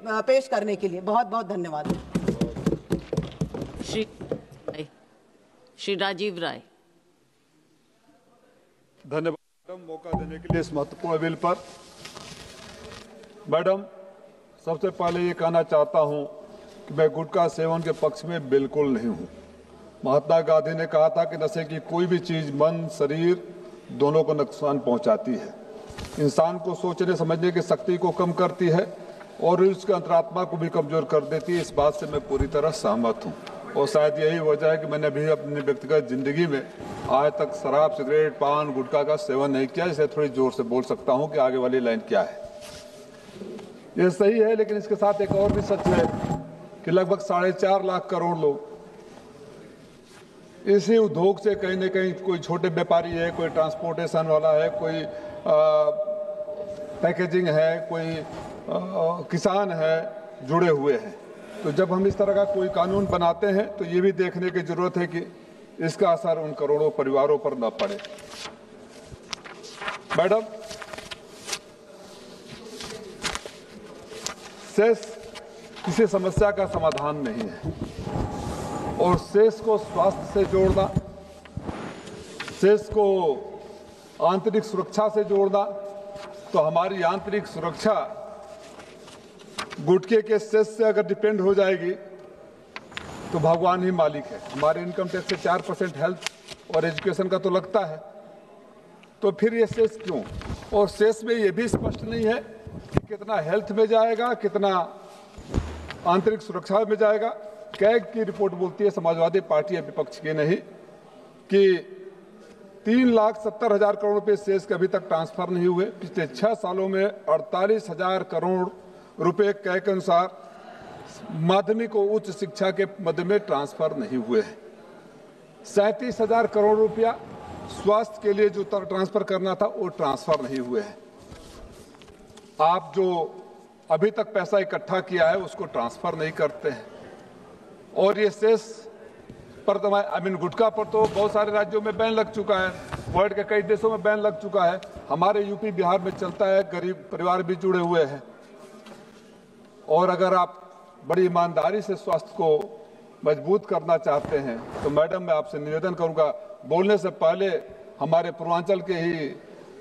पेश करने के लिए बहुत बहुत धन्यवाद। श्री राजीव राय। धन्यवाद मैडम, मौका देने के लिए इस महत्वपूर्ण बिल पर। मैडम, सबसे पहले ये कहना चाहता हूं कि मैं गुटखा सेवन के पक्ष में बिल्कुल नहीं हूं। महात्मा गांधी ने कहा था कि नशे की कोई भी चीज मन शरीर दोनों को नुकसान पहुंचाती है, इंसान को सोचने समझने की शक्ति को कम करती है और उसके अंतरात्मा को भी कमजोर कर देती है। इस बात से मैं पूरी तरह सहमत हूं और शायद यही वजह है कि मैंने भी अपनी व्यक्तिगत जिंदगी में आज तक शराब, सिगरेट, पान, गुटखा का सेवन नहीं किया। इसे थोड़ी जोर से बोल सकता हूं कि आगे वाली लाइन क्या है। ये सही है, लेकिन इसके साथ एक और भी सच है कि लगभग 4.5 लाख करोड़ लोग इसी उद्योग से कहीं न कहीं, कोई छोटे व्यापारी है, कोई ट्रांसपोर्टेशन वाला है, कोई पैकेजिंग है, कोई किसान है, जुड़े हुए हैं। तो जब हम इस तरह का कोई कानून बनाते हैं तो ये भी देखने की जरूरत है कि इसका असर उन करोड़ों परिवारों पर न पड़े। मैडम, सेस किसी समस्या का समाधान नहीं है और सेस को स्वास्थ्य से जोड़ना, सेस को आंतरिक सुरक्षा से जोड़ना, तो हमारी आंतरिक सुरक्षा गुटखे के सेस से अगर डिपेंड हो जाएगी तो भगवान ही मालिक है। हमारे इनकम टैक्स से 4% हेल्थ और एजुकेशन का तो लगता है, तो फिर ये सेस क्यों? और सेस में ये भी स्पष्ट नहीं है कि कितना हेल्थ में जाएगा, कितना आंतरिक सुरक्षा में जाएगा। कैग की रिपोर्ट बोलती है, समाजवादी पार्टी विपक्ष की नहीं, कि 3,70,000 करोड़ रुपए सेस के अभी तक ट्रांसफर नहीं हुए। पिछले 6 सालों में 48,000 करोड़ रुपए कैग के अनुसार माध्यमिक और उच्च शिक्षा के मद में ट्रांसफर नहीं हुए हैं। 37,000 करोड़ रुपया स्वास्थ्य के लिए जो ट्रांसफर करना था वो ट्रांसफर नहीं हुए हैं। आप जो अभी तक पैसा इकट्ठा किया है उसको ट्रांसफर नहीं करते हैं। और ये सेस पर गुटखा पर तो बहुत सारे राज्यों में बैन लग चुका है, वर्ल्ड के कई देशों में बैन लग चुका है। हमारे यूपी बिहार में चलता है, गरीब परिवार भी जुड़े हुए हैं। और अगर आप बड़ी ईमानदारी से स्वास्थ्य को मजबूत करना चाहते हैं तो मैडम, मैं आपसे निवेदन करूंगा, बोलने से पहले हमारे पूर्वांचल के ही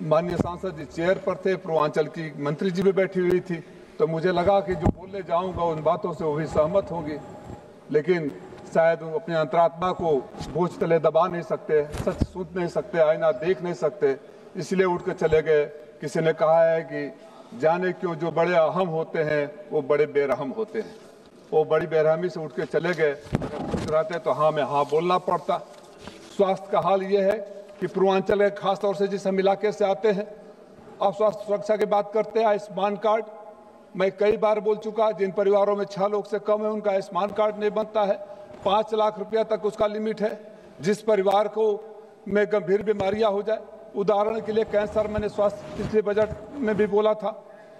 माननीय सांसद जी चेयर पर थे, पूर्वांचल की मंत्री जी भी बैठी हुई थी, तो मुझे लगा कि जो बोलने जाऊंगा उन बातों से वो भी सहमत होंगी, लेकिन शायद वो अपने अंतरात्मा को बोझ तले दबा नहीं सकते, सच सुन नहीं सकते, आईना देख नहीं सकते, इसलिए उठ कर चले गए। किसी ने कहा है कि जाने क्यों जो बड़े अहम होते हैं वो बड़े बेरहम होते हैं। वो बड़ी बेरहमी से उठ के चले गए। रहते तो हाँ में हाँ बोलना पड़ता। स्वास्थ्य का हाल ये है कि पूर्वांचल के खास तौर से जिस हम इलाके से आते हैं, आप स्वास्थ्य सुरक्षा की बात करते हैं, आयुष्मान कार्ड मैं कई बार बोल चुका, जिन परिवारों में 6 लोग से कम है उनका आयुष्मान कार्ड नहीं बनता है। 5 लाख रुपया तक उसका लिमिट है। जिस परिवार को में गंभीर बीमारियां हो जाए, उदाहरण के लिए कैंसर, मैंने स्वास्थ्य पिछले बजट में भी बोला था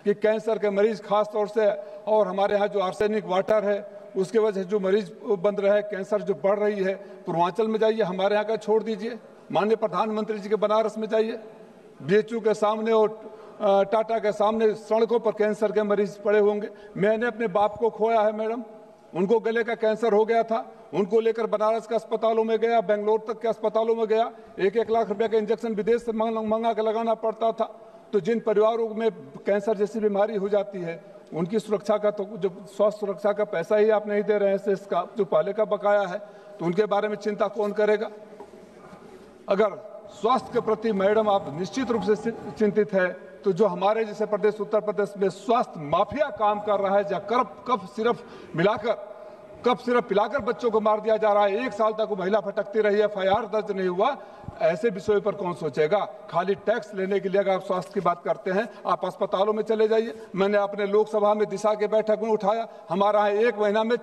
कि कैंसर के मरीज खास तौर से, और हमारे यहाँ जो आर्सेनिक वाटर है उसके वजह से जो मरीज बन रहे हैं, कैंसर जो बढ़ रही है, पूर्वांचल में जाइए, हमारे यहाँ का छोड़ दीजिए, माननीय प्रधानमंत्री जी के बनारस में जाइए, बीएचयू के सामने और टाटा के सामने सड़कों पर कैंसर के मरीज पड़े होंगे। मैंने अपने बाप को खोया है मैडम, उनको गले का कैंसर हो गया था, उनको लेकर बनारस के अस्पतालों में गया, बेंगलोर तक के अस्पतालों में गया, 1-1 लाख रुपए का इंजेक्शन विदेश से मंगा के लगाना पड़ता था। तो जिन परिवारों में कैंसर जैसी बीमारी हो जाती है उनकी सुरक्षा का, तो जो स्वास्थ्य सुरक्षा का पैसा ही आप नहीं दे रहे हैं, इसका जो पहले का बकाया है, तो उनके बारे में चिंता कौन करेगा? अगर स्वास्थ्य के प्रति मैडम आप निश्चित रूप से चिंतित है, तो जो हमारे जैसे प्रदेश, उत्तर प्रदेश में स्वास्थ्य माफिया काम कर रहा है, जहाँ कफ सिर्फ पिलाकर बच्चों को मार दिया जा रहा है, 1 साल तक वो महिला भटकती रही है, FIR दर्ज नहीं हुआ, ऐसे विषयों पर कौन सोचेगा? खाली टैक्स लेने के लिए अगर आप स्वास्थ्य की बात करते हैं, आप अस्पतालों में चले जाइए। मैंने अपने लोकसभा में दिशा के बैठक में उठाया, हमारा 1 महीना में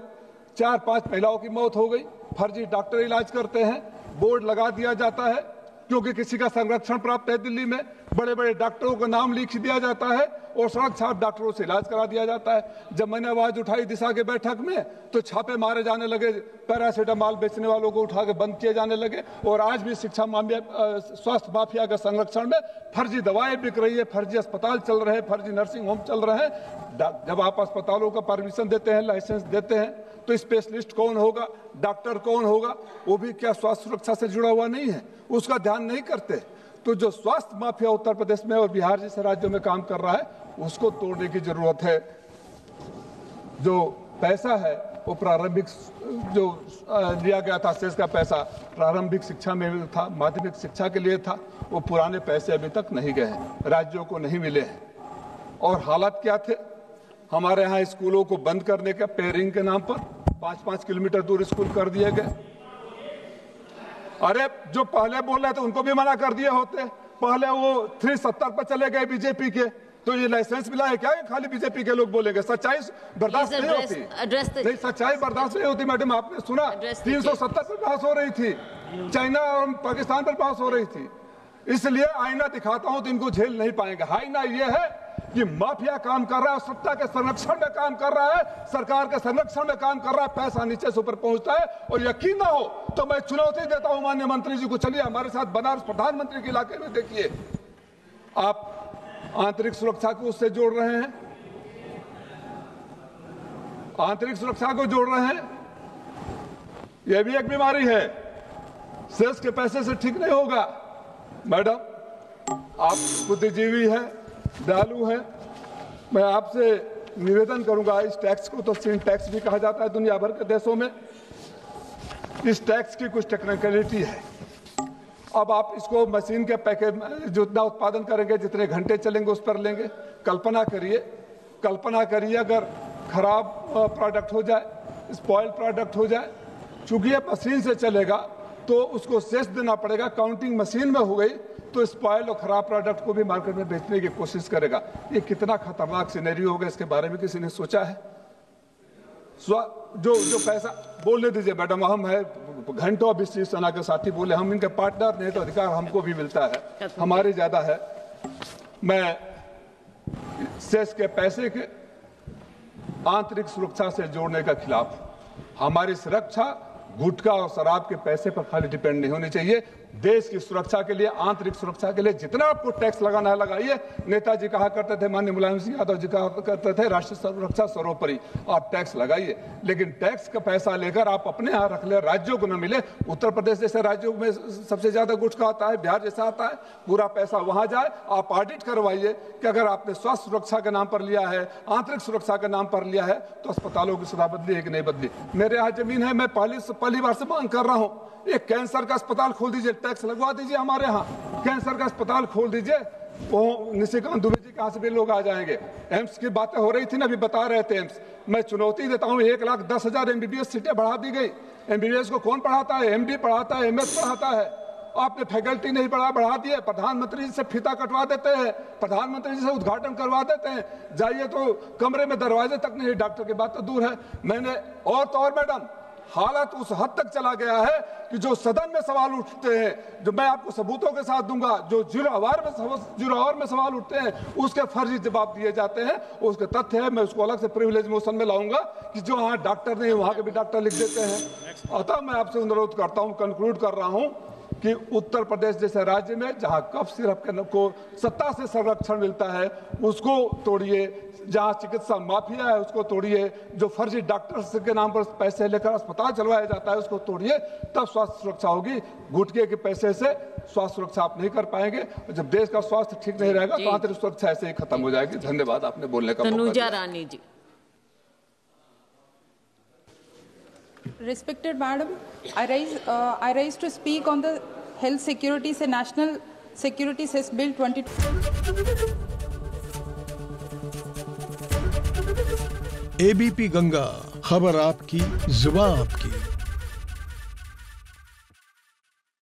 4-5 महिलाओं की मौत हो गई। फर्जी डॉक्टर इलाज करते हैं, बोर्ड लगा दिया जाता है क्योंकि किसी का संरक्षण प्राप्त है दिल्ली में, बड़े बड़े डॉक्टरों का नाम लिख दिया जाता है और सड़क छाप डॉक्टरों से इलाज करा दिया जाता है। जब मैंने आवाज उठाई दिशा के बैठक में तो छापे मारे जाने लगे, पैरासीटामॉल बेचने वालों को उठा के बंद किए जाने लगे। और आज भी शिक्षा माफिया, स्वास्थ्य माफिया के संरक्षण में फर्जी दवाएं बिक रही है, फर्जी अस्पताल चल रहे हैं, फर्जी नर्सिंग होम चल रहे हैं। जब आप अस्पतालों का परमिशन देते हैं, लाइसेंस देते हैं, तो स्पेशलिस्ट कौन होगा, डॉक्टर कौन होगा, वो भी क्या स्वास्थ्य सुरक्षा से जुड़ा हुआ नहीं है, उसका ध्यान नहीं करते। तो जो स्वास्थ्य माफिया उत्तर प्रदेश में और बिहार जैसे राज्यों में काम कर रहा है, उसको तोड़ने की जरूरत है। जो पैसा है वो प्रारंभिक जो लिया गया था सेस का पैसा प्रारंभिक शिक्षा में था, माध्यमिक शिक्षा के लिए था, वो पुराने पैसे अभी तक नहीं गए हैं, राज्यों को नहीं मिले हैं। और हालात क्या थे, हमारे यहाँ स्कूलों को बंद करने का पेयरिंग के नाम पर 5-5 किलोमीटर दूर स्कूल कर दिए गए। अरे जो पहले बोल रहे थे उनको भी मना कर दिए होते, पहले वो 370 पर चले गए बीजेपी के, तो ये लाइसेंस मिला है क्या? खाली बीजेपी के लोग बोलेंगे, सच्चाई बर्दाश्त नहीं होती। नहीं, सच्चाई बर्दाश्त नहीं होती। मैडम आपने सुना 370 पर बहस हो रही थी, चाइना और पाकिस्तान पर बहस हो रही थी। इसलिए आईना दिखाता हूं तो इनको झेल नहीं पाएंगे। आईना ये है कि माफिया काम कर रहा है, सत्ता के संरक्षण में काम कर रहा है, सरकार के संरक्षण में काम कर रहा है, पैसा नीचे से ऊपर पहुंचता है। और यकीन ना हो तो मैं चुनौती देता हूं माननीय मंत्री जी को, चलिए हमारे साथ बनारस प्रधानमंत्री के इलाके में देखिए, आप आंतरिक सुरक्षा को उससे जोड़ रहे हैं, आंतरिक सुरक्षा को जोड़ रहे हैं। यह भी एक बीमारी है, सेस के पैसे से ठीक नहीं होगा। मैडम आप बुद्धिजीवी हैं, दयालु हैं, मैं आपसे निवेदन करूंगा, इस टैक्स को तो सिन टैक्स भी कहा जाता है दुनिया भर के देशों में। इस टैक्स की कुछ टेक्निकलिटी है। अब आप इसको मशीन के पैकेज जितना उत्पादन करेंगे, जितने घंटे चलेंगे उस पर लेंगे। कल्पना करिए अगर खराब प्रोडक्ट हो जाए, स्पॉइल प्रोडक्ट हो जाए, चूंकि ये मशीन से चलेगा तो उसको सेस देना पड़ेगा। काउंटिंग मशीन में हो गई तो स्पॉइल और खराब प्रोडक्ट को भी मार्केट में बेचने की कोशिश करेगा। ये कितना खतरनाक सिनेरियो होगा, इसके बारे में किसी ने सोचा है? जो पैसा बोलने दीजिए मैडम, हम है घंटों अभी सेना के साथी बोले, हम इनके पार्टनर नहीं तो अधिकार हमको भी मिलता है, हमारी ज्यादा है। मैं सेस के पैसे के आंतरिक सुरक्षा से जोड़ने का खिलाफ हूं। हमारी सुरक्षा गुटखा और शराब के पैसे पर खाली डिपेंड नहीं होनी चाहिए। देश की सुरक्षा के लिए, आंतरिक सुरक्षा के लिए जितना आपको टैक्स लगाना है लगाइए। नेताजी कहा करते थे, माननीय मुलायम सिंह यादव जी कहा करते थे, राष्ट्रीय सुरक्षा सर्वोपरि, आप टैक्स लगाइए। लेकिन टैक्स का पैसा लेकर आप अपने यहाँ रख ले, राज्यों को न मिले। उत्तर प्रदेश जैसे राज्यों में सबसे ज्यादा गुटखा आता है, बिहार जैसा आता है, पूरा पैसा वहां जाए। आप ऑडिट करवाइए कि अगर आपने स्वास्थ्य सुरक्षा के नाम पर लिया है, आंतरिक सुरक्षा के नाम पर लिया है, तो अस्पतालों की सुधा बदली है कि नहीं बदली। मेरे यहाँ जमीन है, मैं पहली बार से मांग कर रहा हूँ, एक कैंसर का अस्पताल खोल दीजिए, टैक्स लगवा दीजिए। हमारे यहाँ कैंसर का अस्पताल खोल दीजिए, वो निशिकांत दुबे जी कहाँ से भी लोग आ जाएंगे। एम्स की बातें हो रही थी ना, अभी बता रहे थे एम्स। मैं चुनौती देता हूँ, 1,10,000 MBBS सीटें बढ़ा दी गई। MBBS को कौन पढ़ाता है? MD पढ़ाता है, MS पढ़ाता है। आपने फैकल्टी नहीं बढ़ा दिए। प्रधानमंत्री जी से फीता कटवा देते हैं, प्रधानमंत्री जी से उद्घाटन करवा देते हैं, जाइए तो कमरे में दरवाजे तक नहीं, डॉक्टर की बात तो दूर है। मैंने और मैडम हालत उस हद तक चला गया है कि जो सदन में सवाल उठते हैं, जो मैं आपको सबूतों के साथ दूंगा, जो जीरो आवर में सवाल उठते हैं, उसके फर्जी जवाब दिए जाते हैं। उसके तथ्य है, मैं उसको अलग से प्रिविलेज मोशन में लाऊंगा कि जो वहां डॉक्टर नहीं वहां के भी डॉक्टर लिख देते हैं। अतः मैं आपसे अनुरोध करता हूं, कंक्लूड कर रहा हूं कि उत्तर प्रदेश जैसे राज्य में जहां कफ सिरप को सत्ता से संरक्षण मिलता है उसको तोड़िए, जहां चिकित्सा माफिया है उसको तोड़िए, जो फर्जी डॉक्टर्स के नाम पर पैसे लेकर अस्पताल चलवाया जाता है उसको तोड़िए, तब स्वास्थ्य सुरक्षा होगी। गुटखे के पैसे से स्वास्थ्य सुरक्षा आप नहीं कर पाएंगे। जब देश का स्वास्थ्य ठीक नहीं रहेगा तो आंतरिक सुरक्षा ऐसे ही खत्म हो जाएगी। धन्यवाद आपने बोलने का मौका दिया। तनुजा रानी जी। Respected Madam, I rise to speak on the Health Security से National Security Cess Bill 20। ABP Ganga, खबर आपकी, जुबान आपकी।